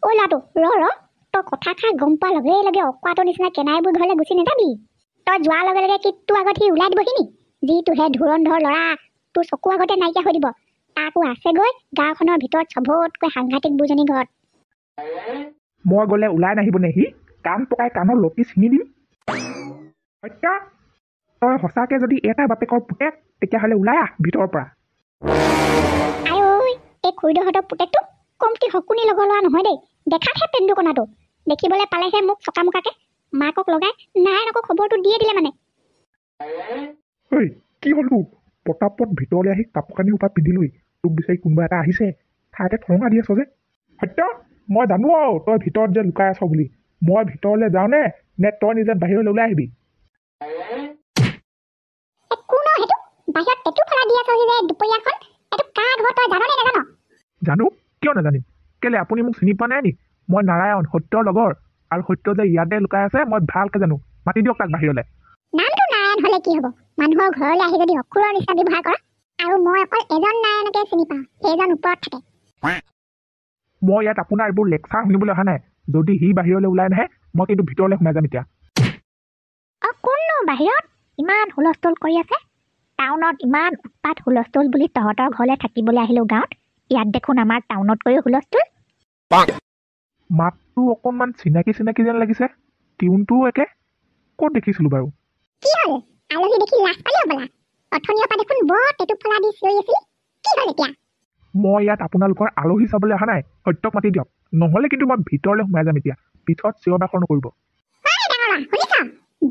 ঐ ল'ৰাটো ৰ তই কথা খা গম পোৱাৰ লগে লগে অকোৱাটোৰ নিচিনা কেনাইবোৰ ঘৰলৈ গুচি নাযাবি। তই যোৱাৰ লগে লগে কি তোৰ আগত সি ওলাই দিবহি নি? যিটোহে ধুৰন্ধৰ ল'ৰা তোৰ চকুৰ আগতে নাইকিয়া হৈ দিব। তাকো আছেগৈ গাঁওখনৰ ভিতৰত চবতকৈ সাংঘাতিক বুজনি ঘৰত। মই গ'লে ওলাই নাহিব নে সি? কাণ পকাই কাণৰ লতি ছিঙি দিম। সত্য, তই সঁচাকে যদি এটা বাপেকৰ পুতেক তেতিয়াহ'লে ওলাই আহ ভিতৰৰ পৰা। আই ঐ, এই খুৰীদেউহঁতৰ পুতেকটো কমটি শকুনি লগৰ ল'ৰা নহয় দেই। দেখাতহে পেন্দু কণাটো, দেখিবলৈ পালেহে মোক চকামকাকে মাকক লগাই নাৰায়ণকো খবৰটো দিয়ে দিলে মানে। ঐ কি হ'ল তোৰ? পটাপট ভিতৰলৈ আহি কাপোৰ কানি সোপা পিন্ধি লৈ তোক বিচাৰি কোনোবা এটা আহিছে, ঠাইতে ঠৰঙা দি আছ যে। সত্য, মই জানো আৰু তই ভিতৰত যে লুকাই আছ বুলি। মই ভিতৰলৈ যাওঁ নে তই নিজে বাহিৰলৈ ওলাই আহিবি? কোন সেইটো বাহিৰত টেটু ফলা দি আছ যে দুপৰীয়াখন? এইটো কাৰ ঘৰ তই জান নে নাজান? জানো, কিয় নাজানিম? কেলে আপুনি মোক চিনি পোৱা নাই নি? মই নাৰায়ণ, সত্যৰ লগৰ। আৰু সত্য যে ইয়াতে লুকাই আছে মই ভালকে জানো। মাতি দিয়ক তাক বাহিৰলৈ। নামটো নাৰায়ণ হলে কি হব? মানুহৰ ঘৰলৈ আহি যদি অসুৰৰ নিচিনা ব্যৱহাৰ কৰা। আৰু মই অকল এজন নাৰায়ণকে চিনি পাওঁ, সেইজন ওপৰত থাকে। মই ইয়াত আপোনাৰ এইবোৰ লেকচাৰ শুনিবলৈ অহা নাই। যদি সি বাহিৰলৈ ওলাই নাহে মই কিন্তু ভিতৰলৈ সোমাই যাম এতিয়া। কোননো বাহিৰত ইমান হুলস্থুল কৰি আছে? টাউনত ইমান উৎপাত হুলস্থুল বুলি তহঁতৰ ঘৰলৈ থাকিবলৈ আহিলো গাঁৱত। ইয়াত দেখোন আমাৰ টাউনতকৈও হুলস্থুল। মাতটো অকণমান চিনাকি চিনাকি যেন লাগিছে। টিউনটোও একে। ক'ত দেখিছিলো বাৰু? কি হ'ল? আলহী দেখি লাজ পালি হ'বলা? অথনিৰ পৰা দেখোন বৰ টেটু ফলা দি চিঞৰি আছিল। কি হ'ল এতিয়া? মই ইয়াত আপোনালোকৰ আলহী চাবলৈ অহা নাই। সত্যক মাতি দিয়ক, নহ'লে কিন্তু মই ভিতৰলৈ সোমাই যাম এতিয়া। পিছত চিঞৰ বাখৰ নকৰিব।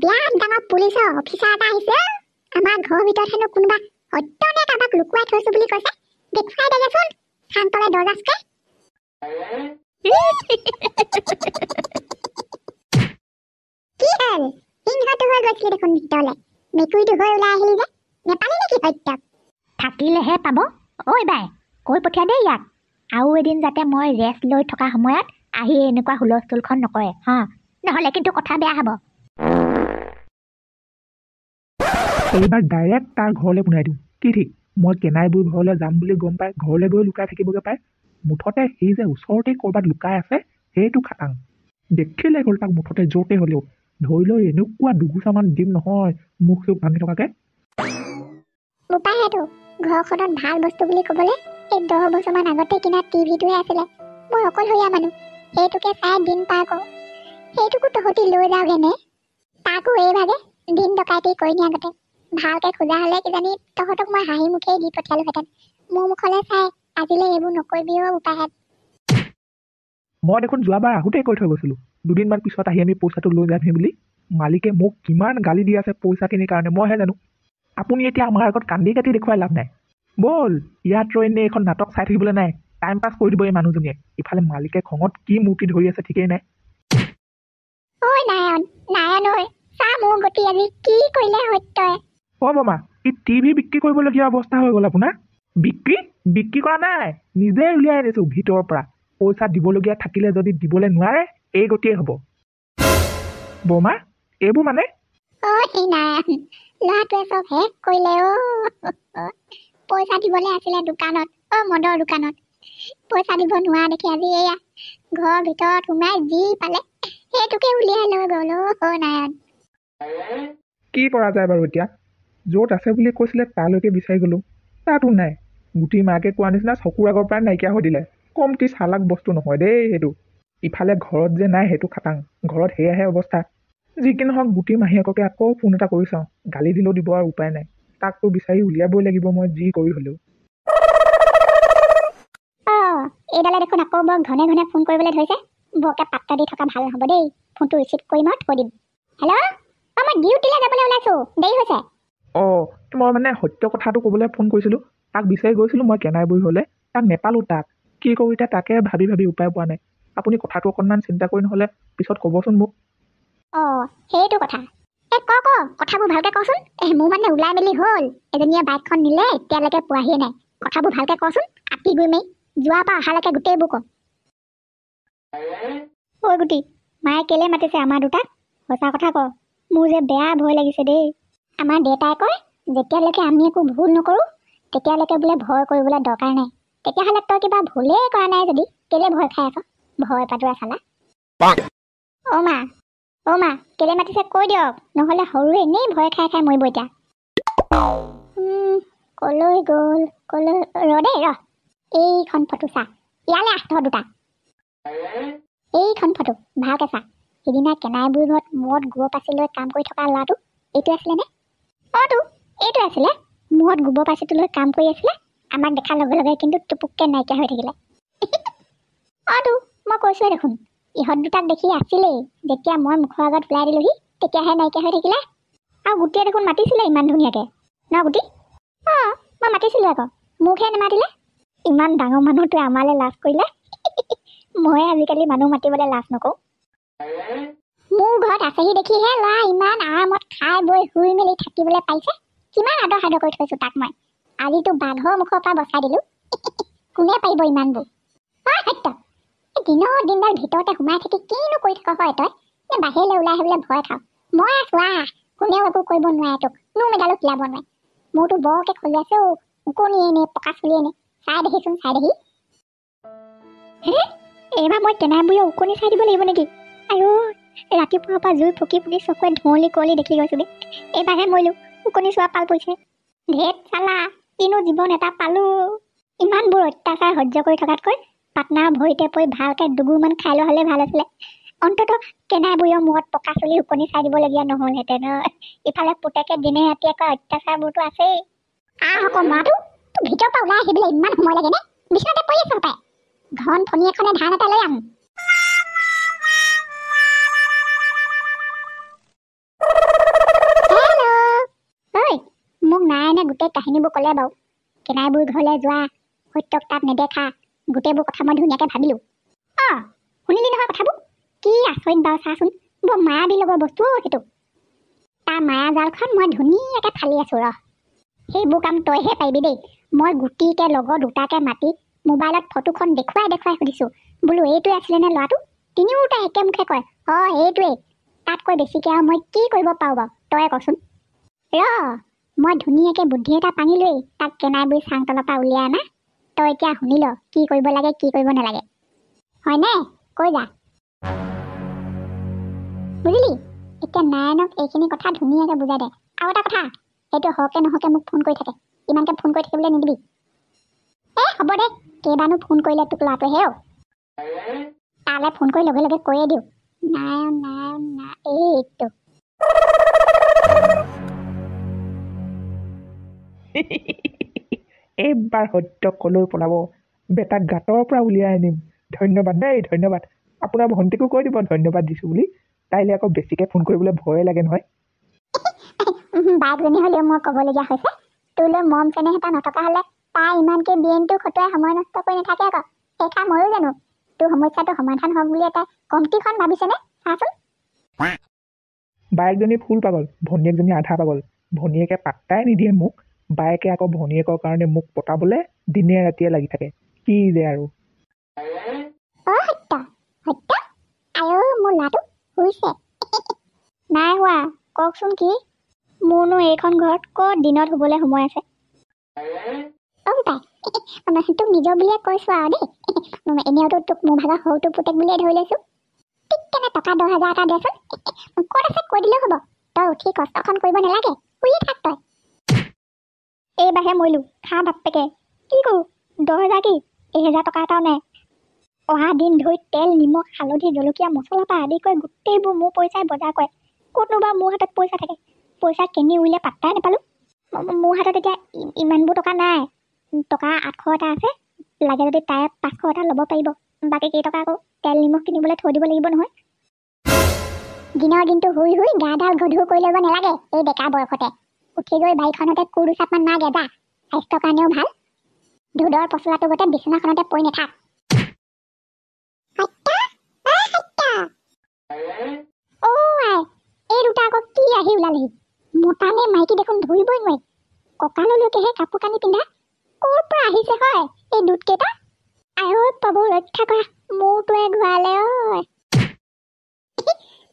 বিৰাট ডাঙৰ পুলিচৰ অফিচাৰ এটা আহিছে। আমাৰ ঘৰৰ ভিতৰত হেনো কোনোবা সত্যনে কাৰোবাক লুকুৱাই থৈছো বুলি কৈছে। দেখুৱাই দেগেচোন শান্তলে দৰ্জাচকে। কি হ'ল? সিংহটো হৈ গৈছিলি দেখোন ভিতৰলৈ। মেকুৰীটো হৈ ওলাই আহিলি যে। নেপালি নেকি সত্যক? থাকিলেহে পাব। ঐ বাই, কৈ পঠিয়া দেই ইয়াক। আৰু এদিন যাতে মই ৰেষ্ট লৈ থকা সময়ত আহি এনেকুৱা হুলস্থুলখন নকৰে হা, নহ'লে কিন্তু কথা বেয়া হ'ব। এইবাৰ ডাইৰেক্ট তাৰ ঘৰলৈ পুনাই দিওঁ। কি ঠিক, মই কেনাইবুৰ ঘৰলৈ যাম বুলি গম পাই ঘৰলৈ গৈ লুকাই থাকিবগৈ পায়। মুঠতে সি যে ওচৰতে ক'ৰবাত লুকাই আছে সেইটো খাটাং। দেখিলে হ'ল তাক মুঠতে য'তে হ'লেও ধৰি লৈ এনেকুৱা দুগুচামান দিম নহয় মুখ চুখ ভাঙি থকাকে। উপায়টো ঘৰখনত ভাল বস্তু বুলি ক'বলৈ এই 10 বছৰমান আগতে কিনা টিভিটোহে আছিলে। মই অকলশৰীয়া মানুহ, সেইটোকে চাই দিন পাৰ কৰোঁ। সেইটোকো তহঁতি লৈ যাওঁগেনে? তাকো এইভাগে দিন ডকাইতি কৰি নিয়াগতে। ভালকে খোজা হ'লে কিজানি তহঁতক মই হাঁহি মুখেই দি পঠিয়ালোহেঁতেন। মোৰ মুখলৈ চাই আজিলৈ এইবোৰ নকৰিবিও উপায়হেঁত। মই দেখোন যোৱাবাৰ আহোঁতেই কৈ থৈ গৈছিলোঁ, দুদিনমান পিছত আহি আমি পইচাটো লৈ যামহি বুলি। মালিকে মোক কিমান গালি দি আছে পইচাখিনিৰ কাৰণে মইহে জানো। আপুনি এতিয়া আমাৰ আগত কান্দি কাটি দেখুৱাই লাভ নাই। ব'ল, ইয়াত ৰৈ এনেই এইখন নাটক চাই থাকিবলৈ নাই। টাইম পাছ কৰি দিব এই মানুহজনীয়ে। ইফালে মালিকে খঙত কি মূৰ্তি ধৰি আছে ঠিকেই নাই। ঐ নাৰায়ণ, নাৰায়ণ ঐ, চা মোৰ গতি আজি কি কৰিলে সত্যই। বমা, ই টিভি বিক্ৰী কৰিবলগীয়া অৱস্থা হৈ গ'ল আপোনাৰ। বিক্ৰী কৰা নাই, নিজে উলিয়াই আনিছোঁ ভিতৰৰ পৰা। পইচা দিবলগীয়া থাকিলে যদি দিবলৈ নোৱাৰে এই গতিয়ে হ'ব। বমা, এইবোৰ মানে নাৰায়ণ, ল'ৰাটোৱে চব শেষ কৰিলে পইচা দিবলৈ আছিলে দোকানত, মদৰ দোকানত। পইচা দিব নোৱাৰা দেখি আজি এয়া ঘৰৰ ভিতৰত সোমাই যি পালে সেইটোকে উলিয়াই লৈ গ'ল। নাৰায়ণ, কি কৰা যায় বাৰু এতিয়া? য'ত আছে বুলি কৈছিলে তালৈকে বিচাৰি গ'লো, তাতো নাই। গুটি মাকে কোৱা নিচিনা চকুৰ আগৰ পৰা নাইকিয়া হৈ দিলে। কমটি চালাক বস্তু নহয় দেই সেইটো। ইফালে ঘৰত যে নাই সেইটো খাটাং, ঘৰত সেয়াহে অৱস্থা। যি কি নহওক গুটি মাহীয়েককে আকৌ ফোন এটা কৰি চাওঁ, গালি দিলেও দিব আৰু উপায় নাই। তাকতো বিচাৰি উলিয়াবই লাগিব মই যি কৰি হ'লেও। এইডালে দেখোন আকৌ বৰ ঘনে ঘনে ফোন কৰিবলৈ ধৰিছে। বৰকে পাত্তা দি থকা ভাল নহ'ব দেই। ফোনটো ৰিচিভ কৰিম আৰু থৈ দিম। হেল্ল', মই ডিউটিলৈ যাবলৈ ওলাইছোঁ, দেৰি হৈছে। মই মানে সত্য কথাটো ক'বলৈ ফোন কৰিছিলোঁ। তাক বিচাৰি গৈছিলোঁ মই কেনাইবুৰি হ'লে, তাক নেপালোঁ। তাক কি কৰোঁ এতিয়া তাকে ভাবি ভাবি উপায় পোৱা নাই। আপুনি কথাটো অকণমান চিন্তা কৰি নহ'লে পিছত ক'বচোন মোক। সেইটো কথা। কথাবোৰ ভালকে কচোন। মোৰ মানে ওলাই মেলি হ'ল, এজনীয়ে বাইকখন নিলে এতিয়ালৈকে পোৱাহিয়ে নাই। কথাবোৰ ভালকে কচোন, আতি গৈ মেই যোৱাৰ পৰা অহালৈকে গোটেইবোৰ ক। গুটি, মায়ে কেলে মাতিছে আমাৰ দুটাক? সঁচা কথা ক, মোৰ যে বেয়া ভয় লাগিছে দেই। আমাৰ দেউতাই কয় যেতিয়ালৈকে আমি একো ভুল নকৰোঁ তেতিয়ালৈকে বোলে ভয় কৰিবলৈ দৰকাৰ নাই। তেতিয়াহ'লে তই কিবা ভুলেই কৰা নাই যদি কেলে ভয় খাই আছ? ভয় পাতোৰা চালা অ' মা কেলে মাতিছে কৈ দিয়ক নহ'লে সৰু এনেই ভয় খাই খাই মৰিব এতিয়া কলৈ গ'ল কলৈ দেই এইখন ফটো চা ইয়ালে আহ তহঁত দুটা এইখন ফটো ভালকে চা সিদিনা কেনাই বুঢ়ী ঘৰত মূৰত গোবৰ পাচি লৈ কাম কৰি থকা ল'ৰাটো এইটো আছিলে নে অ'তো এইটো আছিলে মূৰত গোবৰ পাচিটো লৈ কাম কৰি আছিলে আমাক দেখাৰ লগে লগে কিন্তু টুপুককে নাইকিয়া হৈ থাকিলে অ'তো মই কৈছোৱে দেখোন ইহঁত দুটাক দেখি আছিলেই যেতিয়া মই মুখৰ আগত ওলাই দিলোহি তেতিয়াহে নাইকিয়া হৈ থাকিলে আৰু গোটেই দেখোন মাতিছিলে ইমান ধুনীয়াকে ন গুটি মই মাতিছিলোঁ আকৌ মোকহে নেমাতিলে ইমান ডাঙৰ মানুহটোৱে আমালৈ লাজ কৰিলে মই আজিকালি মানুহ মাতিবলৈ লাজ নকৰোঁ মোৰ ঘৰত আছেহি দেখিহে ল'ৰা ইমান আৰামত খাই বৈ শুই মেলি থাকিবলৈ পাইছে কিমান আদৰ সাদৰ কৰি থৈছোঁ তাক মই আজিতো বাঘৰ মুখৰ পৰা বচাই দিলোঁ কোনে পাৰিব ইমানবোৰ সত্য দিনৰ দিনডাল ভিতৰতে সোমাই থাকি কিনো কৰি থাক হয় তই নে বাহিৰলৈ ওলাই আহিবলৈ ভয় খাওঁ মই আছোঁ কোনেও একো কৰিব নোৱাৰে তোক নো মেডালো খীলাব নোৱাৰে মোৰতো বৰকে খলি আছে উকনিয়ে নে পকা চলিয়ে নে চাই দেখিচোন চাই দেখি এইবাৰ মই কেনাই বুঢ়ীয়ে উকনি চাই দিব লাগিব নেকি আৰু ৰাতিপুৱাৰ পৰা জুই ফুকি ফুকি চকুৱে ধুঁৱলি কুঁৱলি দেখি গৈছোগে এইবাৰহে মৰিলো উকনি চোৱা পাল পৰিছে ধেত চালা কিনো জীৱন এটা পালো ইমানবোৰ অত্যাচাৰ সহ্য কৰি থকাতকৈ পাটনাৰ ভৰিতে পৰি ভালকে দুগুৰমান খাই লোৱা হ'লে ভাল আছিলে অন্ততঃ কেনাই বুঢ়ীৰ মূৰত পকা চলি উকনি চাই দিবলগীয়া নহ'লহেঁতেন ইফালে পুতেকে দিনে ৰাতিয়ে কৰা অত্যাচাৰবোৰতো আছেই আকৌ মাতো তোৰ ভিতৰৰ পৰা ওলাই আহিবলৈ ইমান সময় লাগে নে বিচনাতে পৰি আছ পাই ঘন ফণী এখনে ধান এটা লৈ আহোঁ মোক নাৰায়ণে গোটেই কাহিনীবোৰ ক'লে বাৰু কেনাই বুঢ়ী ঘৰলৈ যোৱা সত্যক তাত নেদেখা গোটেইবোৰ কথা মই ধুনীয়াকৈ ভাবিলোঁ শুনিলি নহয় কথাবোৰ কি আচৰিত বাৰু চাচোন বৰ মায়াবী লগৰ বস্তু সেইটো তাৰ মায়া জালখন মই ধুনীয়াকৈ ফালি আছোঁ সেইবোৰ কাম তইহে পাৰিবি দেই মই গুটিকে লগৰ দুটাকে মাতি মোবাইলত ফটোখন দেখুৱাই সুধিছোঁ বোলো এইটোৱে আছিলে নে ল'ৰাটো তিনিওটা একে মুখে কয় এইটোৱেই তাতকৈ বেছিকৈ আৰু মই কি কৰিব পাৰোঁ বাৰু তই কচোন মই ধুনীয়াকৈ বুদ্ধি এটা পাঙিলোৱেই তাক কেনাই বুঢ়ী চাং তলৰ পৰা উলিয়াই আনা তই এতিয়া শুনি ল কি কৰিব লাগে কি কৰিব নালাগে হয়নে কৈ যা বুজিলি এতিয়া নাৰায়ণক এইখিনি কথা ধুনীয়াকৈ বুজাই দে আৰু এটা কথা সেইটো হকে নহকে মোক ফোন কৰি থাকে ইমানকৈ ফোন কৰি থাকিবলৈ নিদিবি হ'ব দে কেইবানো ফোন কৰিলে তোক ল'ৰাটোৱেহে তালৈ ফোন কৰি লগে লগে কৈয়ে দিওঁ নাৰায়ণ এইটো এইবাৰ সত্য কলৈ পলাব বেটাক গাঁতৰ পৰা উলিয়াই আনিম ধন্যবাদ দেই ধন্যবাদ আপোনাৰ ভণ্টিকো কৈ দিব ধন্যবাদ দিছোঁ বুলি তাইলৈ আকৌ বেছিকৈ ফোন কৰিবলৈ ভয়ে লাগে নহয় বাঘজনী হ'লেও মই ক'বলগীয়া হৈছে তোলৈ মৰম চেনেহ এটা নথকা হ'লে তাই ইমানকৈ বিয়েনটো খটুৱাই সময় নষ্ট কৰি নাথাকে আকৌ সেইকা ময়ো জানো তোৰ সমস্যাটো সমাধান হওক বুলি এটা কমটিখন ভাবিছেনে চাচোন বায়েকজনী ফুল পাগল ভনীয়েকজনী আধা পাগল ভনীয়েকে পাত্তাই নিদিয়ে মোক বায়েকে আকৌ ভনীয়েকৰ কাৰণে মোক পতাবলৈ দিনে ৰাতিয়ে লাগি থাকে কি যে আৰু সত্য মোৰ ল'ৰাটো শুইছে নাই হোৱা কওকচোন কি মোৰনো এইখন ঘৰত ক'ত দিনত শুবলৈ সময় আছে তোক নিজৰ বুলিয়ে কৈছো আৰু দেই এনেওতো তোক মোৰ ভাগৰ সৰুটো পুতেক বুলিয়ে ধৰি লৈছো ঠিক কেনে টকা 10,000 এটা দেচোন ক'ত আছে কৈ দিলেও হ'ব তই উঠি কষ্টখন কৰিব নালাগে শুই থাক তই এইবাৰহে মৰিলো খা বাপেকে কি কৰোঁ 10,000 কি 1,000 টকা এটাও নাই অহা দিন ধৰি তেল নিমখ হালধি জলকীয়া মছলা পৰা আদি কৰি গোটেইবোৰ মোৰ পইচাই বজাৰ কৰে ক'তনোবা মোৰ হাতত পইচা থাকে পইচা কিনি উলিয়াই পাত্তাই নাপালোঁ মোৰ হাতত এতিয়া ইমানবোৰ টকা নাই টকা 800 এটা আছে লাগে যদি তাই 500 এটা ল'ব পাৰিব বাকী কেইটকা আকৌ তেল নিমখ কিনিবলৈ থৈ দিব লাগিব নহয় দিনৰ দিনটো শুই গাডাল গধুৰ কৰি ল'ব নালাগে এই ডেকা বয়সতে উঠি গৈ বাৰীখনতে কোৰ দুচাপমান মাগে যা স্বাস্থ্যৰ কাৰণেও ভাল ধুদৰ পচলাটো গোটেই বিচনাখনতে পৰি নাথাক এই দুটা আকৌ কি আহি ওলালেহি মতা নে মাইকী দেখোন ধৰিবই নোৱাৰি কঁকাললৈকেহে কাপোৰ কানি পিন্ধা ক'ৰ পৰা আহিছে হয় এই দুটকেইটা প্ৰভু ৰক্ষা কৰা মোৰটোৱে ঘূৰালে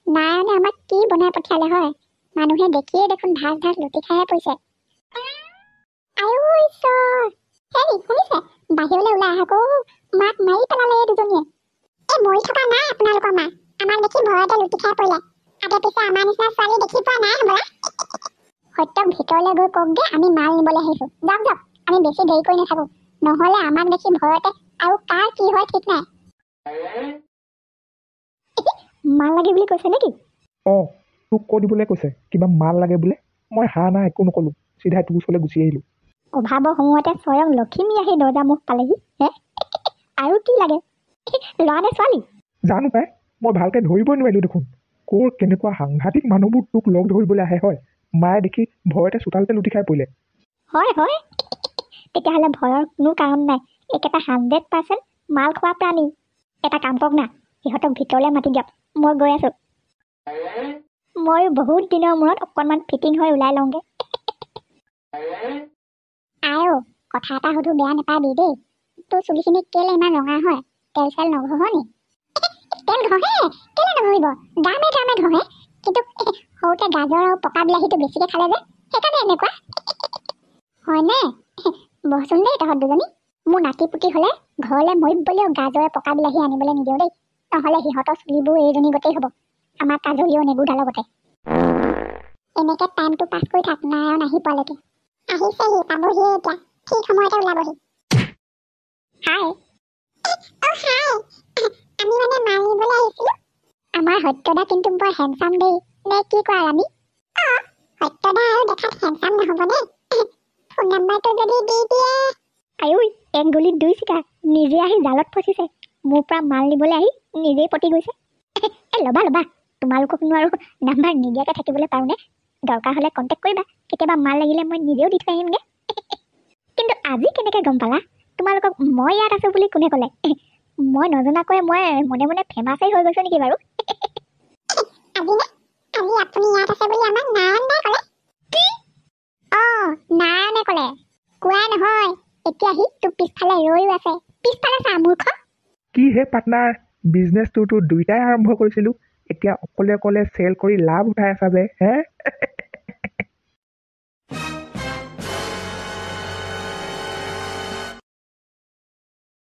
নাৰায়ণে আমাক কি বনাই পঠিয়ালে হয় মানুহে দেখিয়ে দেখোন ঢাক লুটি খাইহে পৰিছে ঈশ্বৰ শুনিছে বাহিৰলৈ ওলাই আহক মাক মাৰি পেলালে এই দুজনীয়ে মৰি থকা নাই আপোনালোকৰ মা। আমাক দেখি ভয়তে লুটি খাই পৰিলে। আগে পিছে আমাৰ নিচিনা ছোৱালী দেখি পোৱা নাই হ'বলা। সত্যক ভিতৰলৈ গৈ কওকগে আমি মাল নিবলৈ আহিছো। যাওক যাওক, আমি বেছি দেৰি কৰি নাথাকো, নহ'লে আমাক দেখি ভয়তে আৰু কাৰ কি হয় ঠিক নাই। মাল লাগে বুলি কৈছে নেকি? অঁ, তোক কৈ দিবলৈ কৈছে কিবা মাল লাগে বোলে। মই হা না একো নক'লো, চিধাই তোৰ ওচৰলৈ গুচি আহিলোঁ। অভাৱৰ সময়তে স্বয়ং লখিমী আহি দৰ্জা মুখ পালেহি। হে আৰু কি লাগে? ল'ৰা নে ছোৱালী? জানো পাই, মই ভালকৈ ধৰিবই নোৱাৰিলোঁ দেখোন। ক'ৰ কেনেকুৱা সাংঘাতিক মানুহবোৰ তোক লগ ধৰিবলৈ আহে হয়। মায়ে দেখি ভয়তে চোতালতে লুটি খাই পৰিলে। হয় হয়, তেতিয়াহ'লে ভয়ৰ কোনো কাৰণ নাই। একেটা 100% মাল খোৱা প্ৰাণী। এটা কাম কৰক না, সিহঁতক ভিতৰলৈ মাতি দিয়ক, মই গৈ আছো। মই বহুত দিনৰ মূৰত অকণমান ফিটিং হৈ ওলাই লওঁগে। আও, কথা এটা সুধো, বেয়া নাপাবি দেই। তোৰ চুলিখিনি কেলে ইমান ৰঙা হয়? তেল চেল নঘঁহ নি? তেল ঘঁহে, কেলে নঘঁহিব? দামে দামে ঘঁহে। কিন্তু সৰুতে গাজৰ আৰু পকা বিলাহীটো বেছিকে খালে যে, সেইকাৰণে এনেকুৱা। হয়নে? বহচোন দেই তহঁত দুজনী। মোৰ নাতি পুতি হ'লে ঘৰলৈ মৰিবলৈও গাজৰে পকা বিলাহী আনিবলৈ নিদিওঁ দেই, নহ'লে সিহঁতৰ চুলিবোৰ এইজনী গোটেই হ'ব, আমাৰ কাজলীও নেগুডালৰ গোটেই। এনেকে টাইমটো পাছ কৰি থাক, নাৰায়ণ আহি পোৱালৈকে। আহিছেহি, পাবহি এতিয়া, ঠিক সময়তে ওলাবহি। হাই। হাই, আমি মানে মাল নিবলৈ আহিছিলোঁ। আমাৰ সত্যদা কিন্তু বৰ হেণ্ডচাম দেই, নে কি কোৱা ৰাণী? সত্যদা আৰু দেখাত হেণ্ডচাম নহ'বনে? ফোন নাম্বাৰটো যদি দি দিয়ে। আয়ৈ, এক গুলিত দুই চিকাৰ, নিজে আহি জালত ফচিছে। মোৰ পৰা মাল নিবলৈ আহি নিজেই পতি গৈছে। ল'বা ল'বা, তোমালোককনো আৰু নাম্বাৰ নিদিয়াকৈ থাকিবলৈ পাৰোঁনে? দৰকাৰ হ'লে কণ্টেক্ট কৰিবা, কেতিয়াবা মাল লাগিলে মই নিজেও দি থৈ আহিমগৈ। কিন্তু আজি কেনেকৈ গম পালা? তোমালোকক মই ইয়াত আছোঁ বুলি কোনে ক'লে? মই নজনাকৈ মই মনে মনে ফেমাছেই হৈ গৈছোঁ নেকি বাৰু? আজি আপুনি ইয়াত আছে বুলি আমাক নাৰায়ণ দাই ক'লে। কি? অঁ, নাৰায়ণে ক'লে। কোৱা নহয়, এতিয়া সি তোৰ পিছফালে ৰৈও আছে। পিছফালে চা মূৰ্খ। কি হে পাৰ্টনাৰ, বিজনেছটোতো দুইটাই আৰম্ভ কৰিছিলোঁ, এতিয়া অকলে অকলে চেল কৰি লাভ উঠাই আছা যে, হে?